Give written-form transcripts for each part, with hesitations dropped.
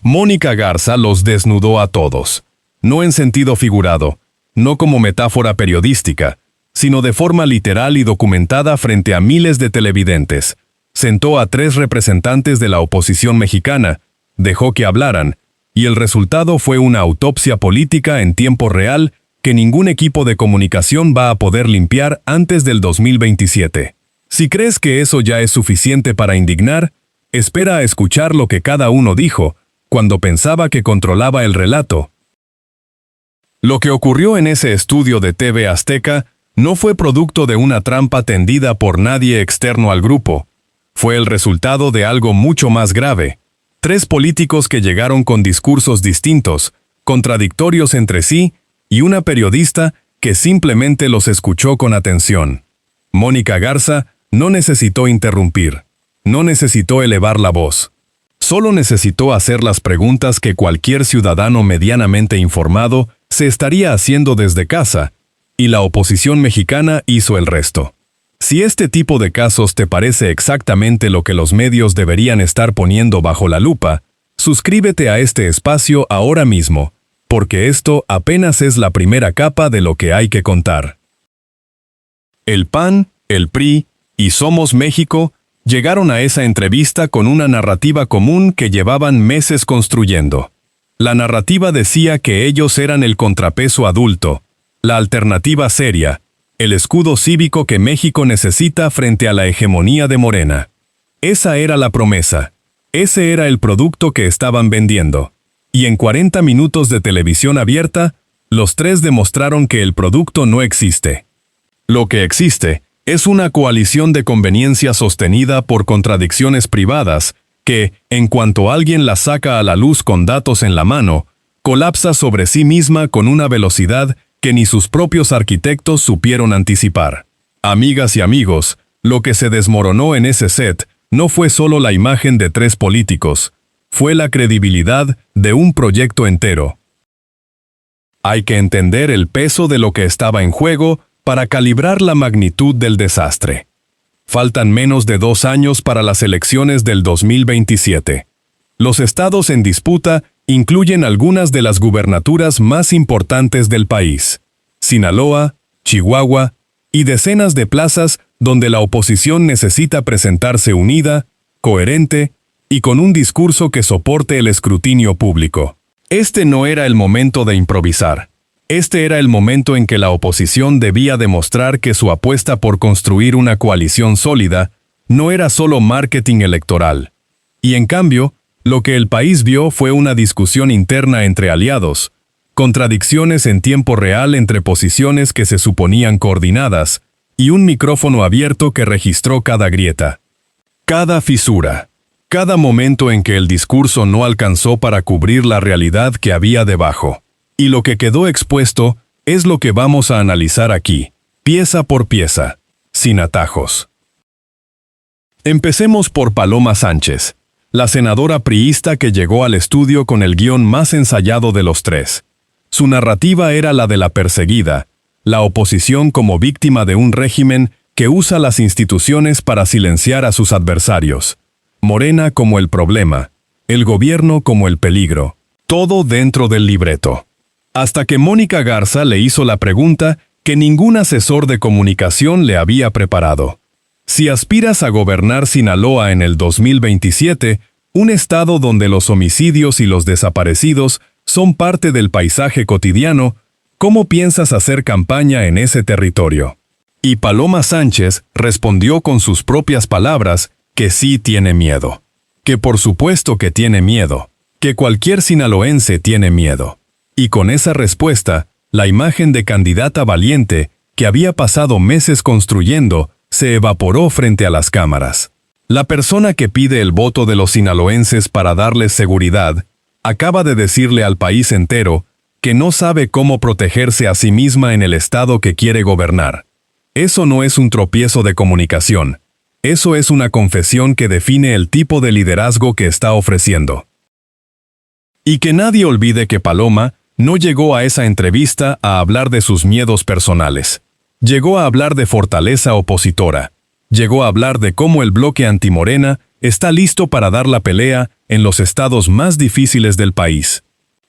Mónica Garza los desnudó a todos. No en sentido figurado, no como metáfora periodística, sino de forma literal y documentada frente a miles de televidentes. Sentó a 3 representantes de la oposición mexicana, dejó que hablaran, y el resultado fue una autopsia política en tiempo real que ningún equipo de comunicación va a poder limpiar antes del 2027. Si crees que eso ya es suficiente para indignar, espera a escuchar lo que cada uno dijo cuando pensaba que controlaba el relato. Lo que ocurrió en ese estudio de TV Azteca no fue producto de una trampa tendida por nadie externo al grupo. Fue el resultado de algo mucho más grave. 3 políticos que llegaron con discursos distintos, contradictorios entre sí, y una periodista que simplemente los escuchó con atención. Mónica Garza no necesitó interrumpir, no necesitó elevar la voz. Solo necesitó hacer las preguntas que cualquier ciudadano medianamente informado se estaría haciendo desde casa, y la oposición mexicana hizo el resto. Si este tipo de casos te parece exactamente lo que los medios deberían estar poniendo bajo la lupa, suscríbete a este espacio ahora mismo, porque esto apenas es la primera capa de lo que hay que contar. El PAN, el PRI y Somos México llegaron a esa entrevista con una narrativa común que llevaban meses construyendo. La narrativa decía que ellos eran el contrapeso adulto, la alternativa seria, el escudo cívico que México necesita frente a la hegemonía de Morena. Esa era la promesa. Ese era el producto que estaban vendiendo. Y en 40 minutos de televisión abierta, los 3 demostraron que el producto no existe. Lo que existe es una coalición de conveniencia sostenida por contradicciones privadas que, en cuanto alguien la saca a la luz con datos en la mano, colapsa sobre sí misma con una velocidad que ni sus propios arquitectos supieron anticipar. Amigas y amigos, lo que se desmoronó en ese set no fue solo la imagen de 3 políticos, fue la credibilidad de un proyecto entero. Hay que entender el peso de lo que estaba en juego para calibrar la magnitud del desastre. Faltan menos de 2 años para las elecciones del 2027. Los estados en disputa incluyen algunas de las gubernaturas más importantes del país: Sinaloa, Chihuahua y decenas de plazas donde la oposición necesita presentarse unida, coherente y con un discurso que soporte el escrutinio público. Este no era el momento de improvisar. Este era el momento en que la oposición debía demostrar que su apuesta por construir una coalición sólida no era solo marketing electoral. Y en cambio, lo que el país vio fue una discusión interna entre aliados, contradicciones en tiempo real entre posiciones que se suponían coordinadas, y un micrófono abierto que registró cada grieta, cada fisura, cada momento en que el discurso no alcanzó para cubrir la realidad que había debajo. Y lo que quedó expuesto es lo que vamos a analizar aquí, pieza por pieza, sin atajos. Empecemos por Paloma Sánchez, la senadora priista que llegó al estudio con el guión más ensayado de los 3. Su narrativa era la de la perseguida, la oposición como víctima de un régimen que usa las instituciones para silenciar a sus adversarios. Morena como el problema, el gobierno como el peligro, todo dentro del libreto. Hasta que Mónica Garza le hizo la pregunta que ningún asesor de comunicación le había preparado. Si aspiras a gobernar Sinaloa en el 2027, un estado donde los homicidios y los desaparecidos son parte del paisaje cotidiano, ¿cómo piensas hacer campaña en ese territorio? Y Paloma Sánchez respondió con sus propias palabras que sí tiene miedo. Que por supuesto que tiene miedo. Que cualquier sinaloense tiene miedo. Y con esa respuesta, la imagen de candidata valiente, que había pasado meses construyendo, se evaporó frente a las cámaras. La persona que pide el voto de los sinaloenses para darles seguridad, acaba de decirle al país entero que no sabe cómo protegerse a sí misma en el estado que quiere gobernar. Eso no es un tropiezo de comunicación. Eso es una confesión que define el tipo de liderazgo que está ofreciendo. Y que nadie olvide que Paloma no llegó a esa entrevista a hablar de sus miedos personales. Llegó a hablar de fortaleza opositora. Llegó a hablar de cómo el bloque antimorena está listo para dar la pelea en los estados más difíciles del país.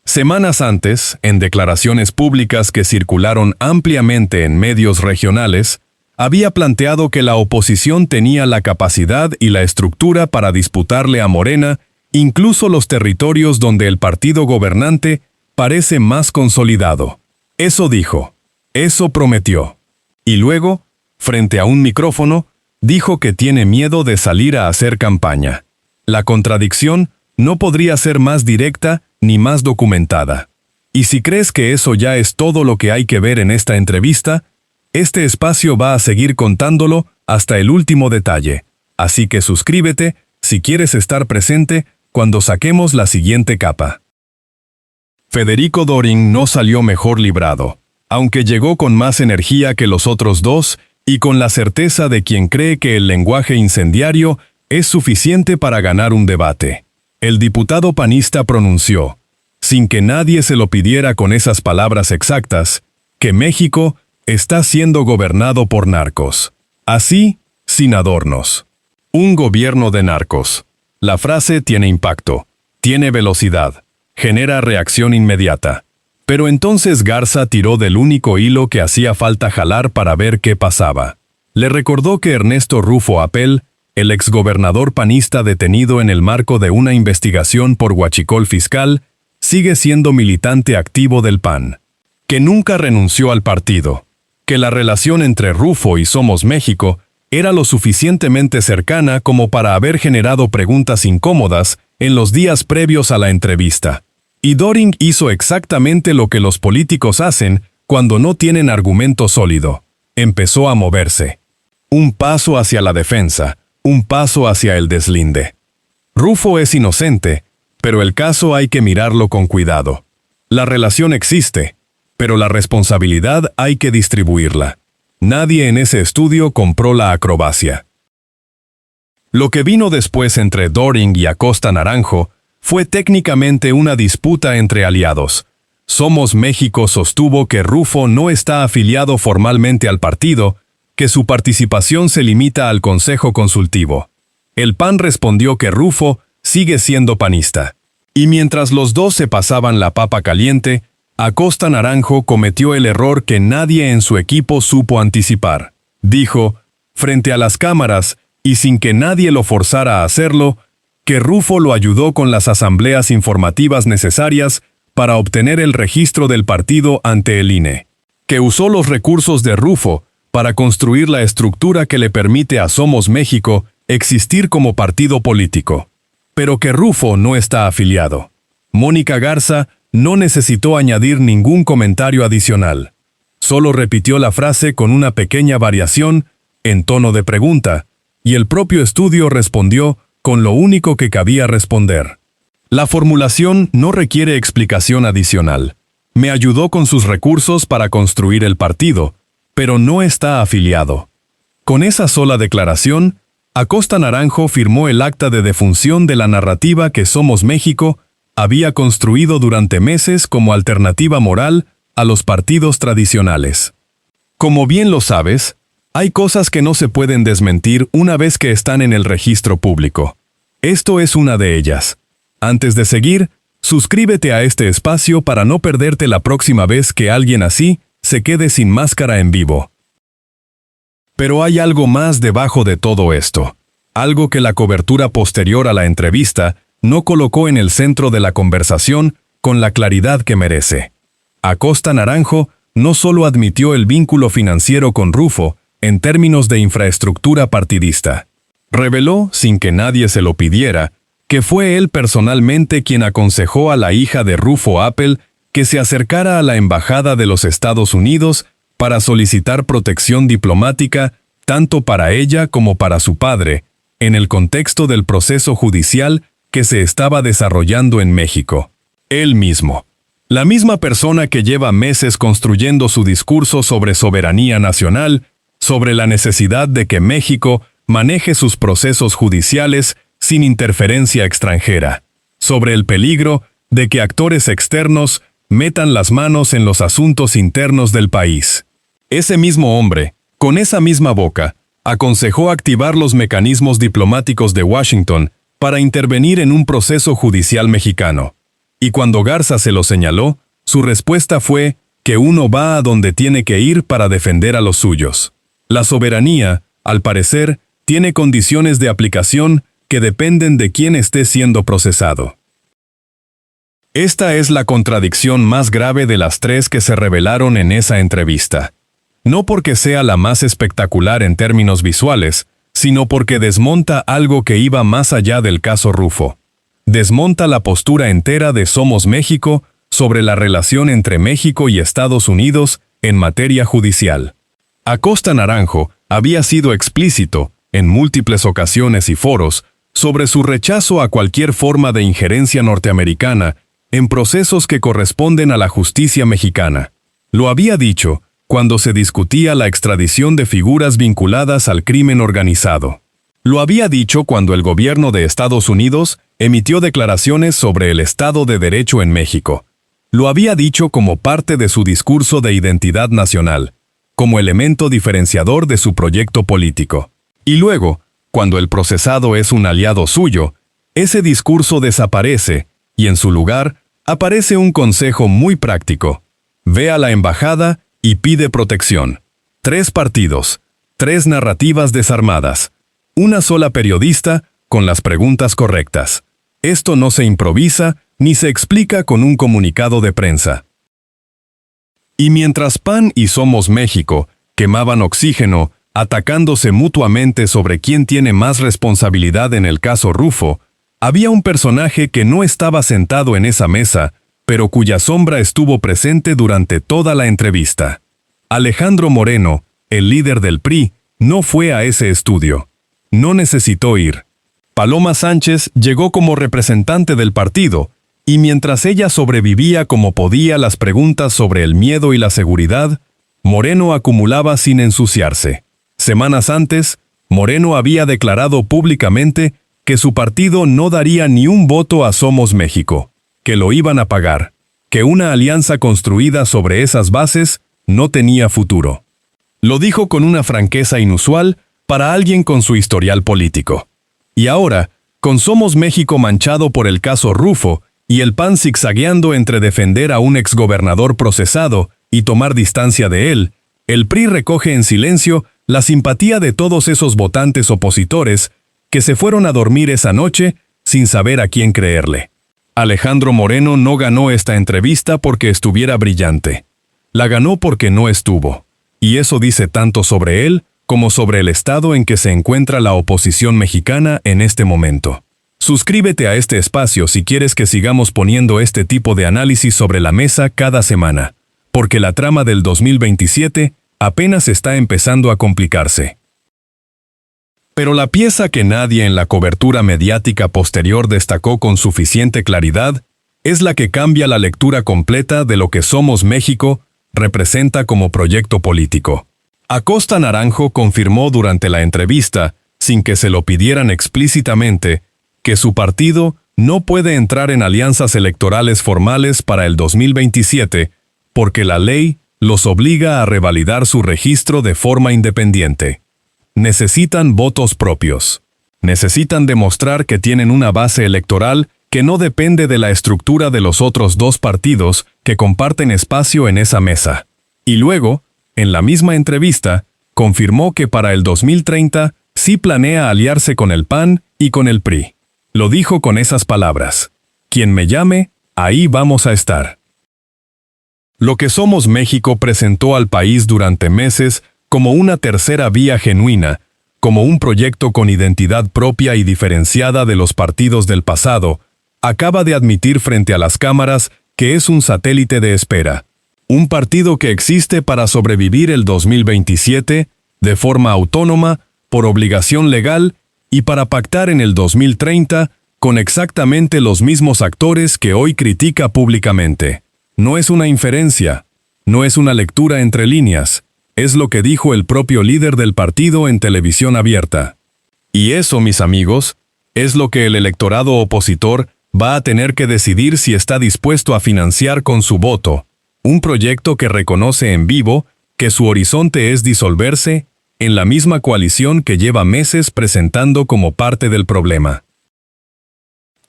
Semanas antes, en declaraciones públicas que circularon ampliamente en medios regionales, había planteado que la oposición tenía la capacidad y la estructura para disputarle a Morena incluso los territorios donde el partido gobernante parece más consolidado. Eso dijo, eso prometió. Y luego, frente a un micrófono, dijo que tiene miedo de salir a hacer campaña. La contradicción no podría ser más directa ni más documentada. Y si crees que eso ya es todo lo que hay que ver en esta entrevista, este espacio va a seguir contándolo hasta el último detalle. Así que suscríbete si quieres estar presente cuando saquemos la siguiente capa. Federico Doring no salió mejor librado, aunque llegó con más energía que los otros dos y con la certeza de quien cree que el lenguaje incendiario es suficiente para ganar un debate. El diputado panista pronunció, sin que nadie se lo pidiera con esas palabras exactas, que México está siendo gobernado por narcos. Así, sin adornos. Un gobierno de narcos. La frase tiene impacto, tiene velocidad, genera reacción inmediata. Pero entonces Garza tiró del único hilo que hacía falta jalar para ver qué pasaba. Le recordó que Ernesto Rufo Apel, el exgobernador panista detenido en el marco de una investigación por huachicol fiscal, sigue siendo militante activo del PAN. Que nunca renunció al partido. Que la relación entre Rufo y Somos México era lo suficientemente cercana como para haber generado preguntas incómodas en los días previos a la entrevista. Y Doring hizo exactamente lo que los políticos hacen cuando no tienen argumento sólido. Empezó a moverse. Un paso hacia la defensa, un paso hacia el deslinde. Rufo es inocente, pero el caso hay que mirarlo con cuidado. La relación existe, pero la responsabilidad hay que distribuirla. Nadie en ese estudio compró la acrobacia. Lo que vino después entre Doring y Acosta Naranjo fue técnicamente una disputa entre aliados. Somos México sostuvo que Rufo no está afiliado formalmente al partido, que su participación se limita al Consejo Consultivo. El PAN respondió que Rufo sigue siendo panista. Y mientras los dos se pasaban la papa caliente, Acosta Naranjo cometió el error que nadie en su equipo supo anticipar. Dijo, frente a las cámaras, y sin que nadie lo forzara a hacerlo, que Rufo lo ayudó con las asambleas informativas necesarias para obtener el registro del partido ante el INE. Que usó los recursos de Rufo para construir la estructura que le permite a Somos México existir como partido político. Pero que Rufo no está afiliado. Mónica Garza no necesitó añadir ningún comentario adicional. Solo repitió la frase con una pequeña variación, en tono de pregunta, y el propio estudio respondió con lo único que cabía responder. La formulación no requiere explicación adicional. Me ayudó con sus recursos para construir el partido, pero no está afiliado. Con esa sola declaración, Acosta Naranjo firmó el acta de defunción de la narrativa que Somos México había construido durante meses como alternativa moral a los partidos tradicionales. Como bien lo sabes, hay cosas que no se pueden desmentir una vez que están en el registro público. Esto es una de ellas. Antes de seguir, suscríbete a este espacio para no perderte la próxima vez que alguien así se quede sin máscara en vivo. Pero hay algo más debajo de todo esto, algo que la cobertura posterior a la entrevista no colocó en el centro de la conversación con la claridad que merece. Acosta Naranjo no solo admitió el vínculo financiero con Rufo en términos de infraestructura partidista. Reveló, sin que nadie se lo pidiera, que fue él personalmente quien aconsejó a la hija de Rufo Apel que se acercara a la Embajada de los Estados Unidos para solicitar protección diplomática tanto para ella como para su padre, en el contexto del proceso judicial que se estaba desarrollando en México. Él mismo. La misma persona que lleva meses construyendo su discurso sobre soberanía nacional, sobre la necesidad de que México maneje sus procesos judiciales sin interferencia extranjera, sobre el peligro de que actores externos metan las manos en los asuntos internos del país. Ese mismo hombre, con esa misma boca, aconsejó activar los mecanismos diplomáticos de Washington para intervenir en un proceso judicial mexicano. Y cuando Garza se lo señaló, su respuesta fue que uno va a donde tiene que ir para defender a los suyos. La soberanía, al parecer, tiene condiciones de aplicación que dependen de quién esté siendo procesado. Esta es la contradicción más grave de las tres que se revelaron en esa entrevista. No porque sea la más espectacular en términos visuales, sino porque desmonta algo que iba más allá del caso Rufo. Desmonta la postura entera de Somos México sobre la relación entre México y Estados Unidos en materia judicial. Acosta Naranjo había sido explícito, en múltiples ocasiones y foros, sobre su rechazo a cualquier forma de injerencia norteamericana en procesos que corresponden a la justicia mexicana. Lo había dicho cuando se discutía la extradición de figuras vinculadas al crimen organizado. Lo había dicho cuando el gobierno de Estados Unidos emitió declaraciones sobre el Estado de Derecho en México. Lo había dicho como parte de su discurso de identidad nacional, como elemento diferenciador de su proyecto político. Y luego, cuando el procesado es un aliado suyo, ese discurso desaparece y en su lugar aparece un consejo muy práctico. Ve a la embajada y pide protección. 3 partidos, 3 narrativas desarmadas, una sola periodista con las preguntas correctas. Esto no se improvisa ni se explica con un comunicado de prensa. Y mientras PAN y Somos México quemaban oxígeno, atacándose mutuamente sobre quién tiene más responsabilidad en el caso Rufo, había un personaje que no estaba sentado en esa mesa, pero cuya sombra estuvo presente durante toda la entrevista. Alejandro Moreno, el líder del PRI, no fue a ese estudio. No necesitó ir. Paloma Sánchez llegó como representante del partido, y mientras ella sobrevivía como podía las preguntas sobre el miedo y la seguridad, Moreno acumulaba sin ensuciarse. Semanas antes, Moreno había declarado públicamente que su partido no daría ni un voto a Somos México, que lo iban a pagar, que una alianza construida sobre esas bases no tenía futuro. Lo dijo con una franqueza inusual para alguien con su historial político. Y ahora, con Somos México manchado por el caso Rufo y el PAN zigzagueando entre defender a un exgobernador procesado y tomar distancia de él, el PRI recoge en silencio la simpatía de todos esos votantes opositores que se fueron a dormir esa noche sin saber a quién creerle. Alejandro Moreno no ganó esta entrevista porque estuviera brillante. La ganó porque no estuvo. Y eso dice tanto sobre él como sobre el estado en que se encuentra la oposición mexicana en este momento. Suscríbete a este espacio si quieres que sigamos poniendo este tipo de análisis sobre la mesa cada semana, porque la trama del 2027 apenas está empezando a complicarse. Pero la pieza que nadie en la cobertura mediática posterior destacó con suficiente claridad es la que cambia la lectura completa de lo que Somos México representa como proyecto político. Acosta Naranjo confirmó durante la entrevista, sin que se lo pidieran explícitamente, que su partido no puede entrar en alianzas electorales formales para el 2027 porque la ley los obliga a revalidar su registro de forma independiente. Necesitan votos propios. Necesitan demostrar que tienen una base electoral que no depende de la estructura de los otros 2 partidos que comparten espacio en esa mesa. Y luego, en la misma entrevista, confirmó que para el 2030 sí planea aliarse con el PAN y con el PRI. Lo dijo con esas palabras: quien me llame, ahí vamos a estar. Lo que Somos México presentó al país durante meses como una tercera vía genuina, como un proyecto con identidad propia y diferenciada de los partidos del pasado, acaba de admitir frente a las cámaras que es un satélite de espera. Un partido que existe para sobrevivir el 2027, de forma autónoma, por obligación legal, y para pactar en el 2030 con exactamente los mismos actores que hoy critica públicamente. No es una inferencia, no es una lectura entre líneas, es lo que dijo el propio líder del partido en televisión abierta. Y eso, mis amigos, es lo que el electorado opositor va a tener que decidir si está dispuesto a financiar con su voto, un proyecto que reconoce en vivo que su horizonte es disolverse en la misma coalición que lleva meses presentando como parte del problema.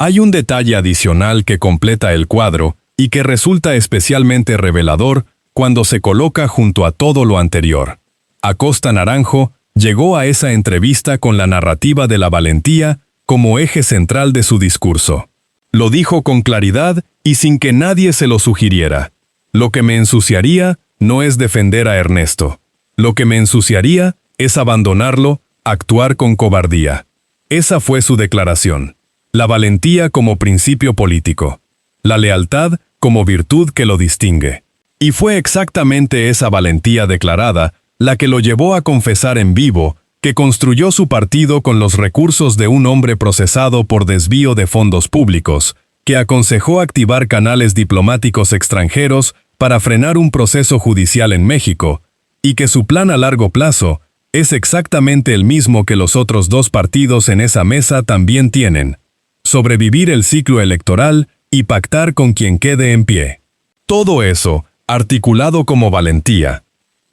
Hay un detalle adicional que completa el cuadro y que resulta especialmente revelador cuando se coloca junto a todo lo anterior. Acosta Naranjo llegó a esa entrevista con la narrativa de la valentía como eje central de su discurso. Lo dijo con claridad y sin que nadie se lo sugiriera. Lo que me ensuciaría no es defender a Ernesto. Lo que me ensuciaría es abandonarlo, actuar con cobardía. Esa fue su declaración. La valentía como principio político. La lealtad como virtud que lo distingue. Y fue exactamente esa valentía declarada la que lo llevó a confesar en vivo que construyó su partido con los recursos de un hombre procesado por desvío de fondos públicos, que aconsejó activar canales diplomáticos extranjeros para frenar un proceso judicial en México, y que su plan a largo plazo es exactamente el mismo que los otros dos partidos en esa mesa también tienen: sobrevivir el ciclo electoral y pactar con quien quede en pie. Todo eso, articulado como valentía.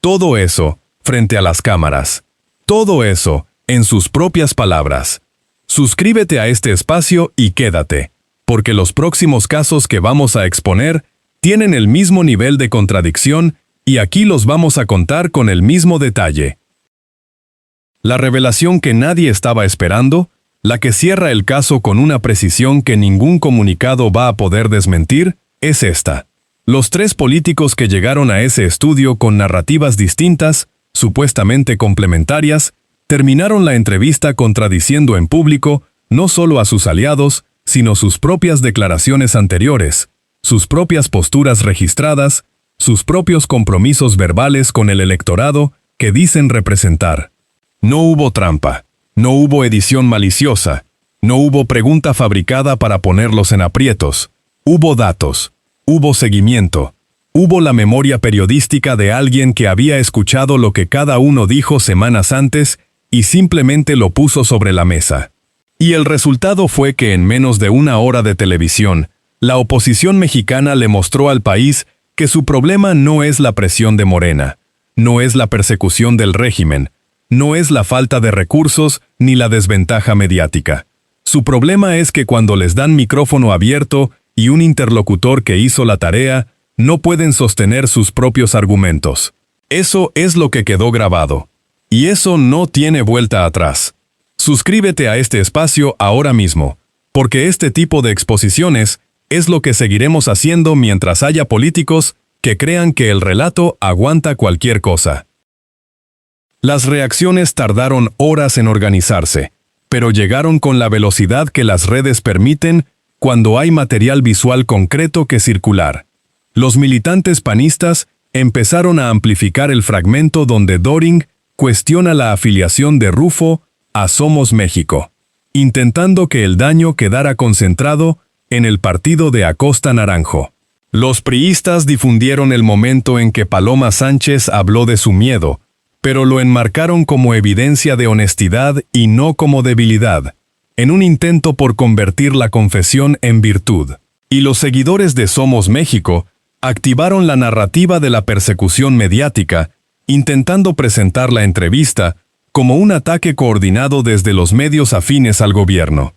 Todo eso, frente a las cámaras. Todo eso, en sus propias palabras. Suscríbete a este espacio y quédate, porque los próximos casos que vamos a exponer tienen el mismo nivel de contradicción y aquí los vamos a contar con el mismo detalle. La revelación que nadie estaba esperando, la que cierra el caso con una precisión que ningún comunicado va a poder desmentir, es esta. Los tres políticos que llegaron a ese estudio con narrativas distintas, supuestamente complementarias, terminaron la entrevista contradiciendo en público no solo a sus aliados, sino sus propias declaraciones anteriores, sus propias posturas registradas, sus propios compromisos verbales con el electorado que dicen representar. No hubo trampa, no hubo edición maliciosa, no hubo pregunta fabricada para ponerlos en aprietos, hubo datos, hubo seguimiento. Hubo la memoria periodística de alguien que había escuchado lo que cada uno dijo semanas antes y simplemente lo puso sobre la mesa. Y el resultado fue que en menos de una hora de televisión, la oposición mexicana le mostró al país que su problema no es la presión de Morena, no es la persecución del régimen, no es la falta de recursos ni la desventaja mediática. Su problema es que cuando les dan micrófono abierto y un interlocutor que hizo la tarea, no pueden sostener sus propios argumentos. Eso es lo que quedó grabado. Y eso no tiene vuelta atrás. Suscríbete a este espacio ahora mismo, porque este tipo de exposiciones es lo que seguiremos haciendo mientras haya políticos que crean que el relato aguanta cualquier cosa. Las reacciones tardaron horas en organizarse, pero llegaron con la velocidad que las redes permiten cuando hay material visual concreto que circular. Los militantes panistas empezaron a amplificar el fragmento donde Doring cuestiona la afiliación de Rufo a Somos México, intentando que el daño quedara concentrado en el partido de Acosta Naranjo. Los priistas difundieron el momento en que Paloma Sánchez habló de su miedo, pero lo enmarcaron como evidencia de honestidad y no como debilidad, en un intento por convertir la confesión en virtud. Y los seguidores de Somos México activaron la narrativa de la persecución mediática, intentando presentar la entrevista como un ataque coordinado desde los medios afines al gobierno.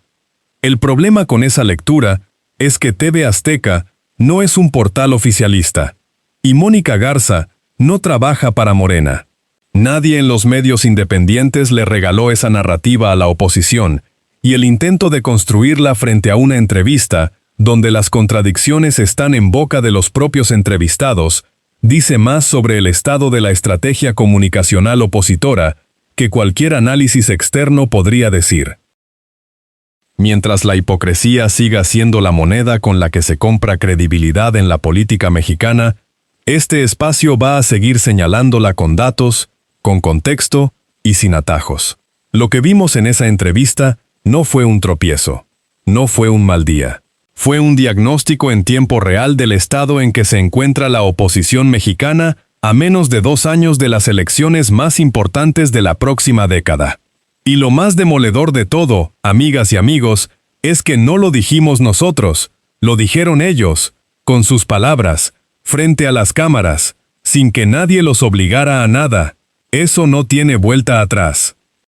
El problema con esa lectura es que TV Azteca no es un portal oficialista, y Mónica Garza no trabaja para Morena. Nadie en los medios independientes le regaló esa narrativa a la oposición, y el intento de construirla frente a una entrevista donde las contradicciones están en boca de los propios entrevistados, dice más sobre el estado de la estrategia comunicacional opositora que cualquier análisis externo podría decir. Mientras la hipocresía siga siendo la moneda con la que se compra credibilidad en la política mexicana, este espacio va a seguir señalándola con datos, con contexto y sin atajos. Lo que vimos en esa entrevista no fue un tropiezo, no fue un mal día. Fue un diagnóstico en tiempo real del estado en que se encuentra la oposición mexicana a menos de 2 años de las elecciones más importantes de la próxima década. Y lo más demoledor de todo, amigas y amigos, es que no lo dijimos nosotros, lo dijeron ellos, con sus palabras, frente a las cámaras, sin que nadie los obligara a nada. Eso no tiene vuelta atrás.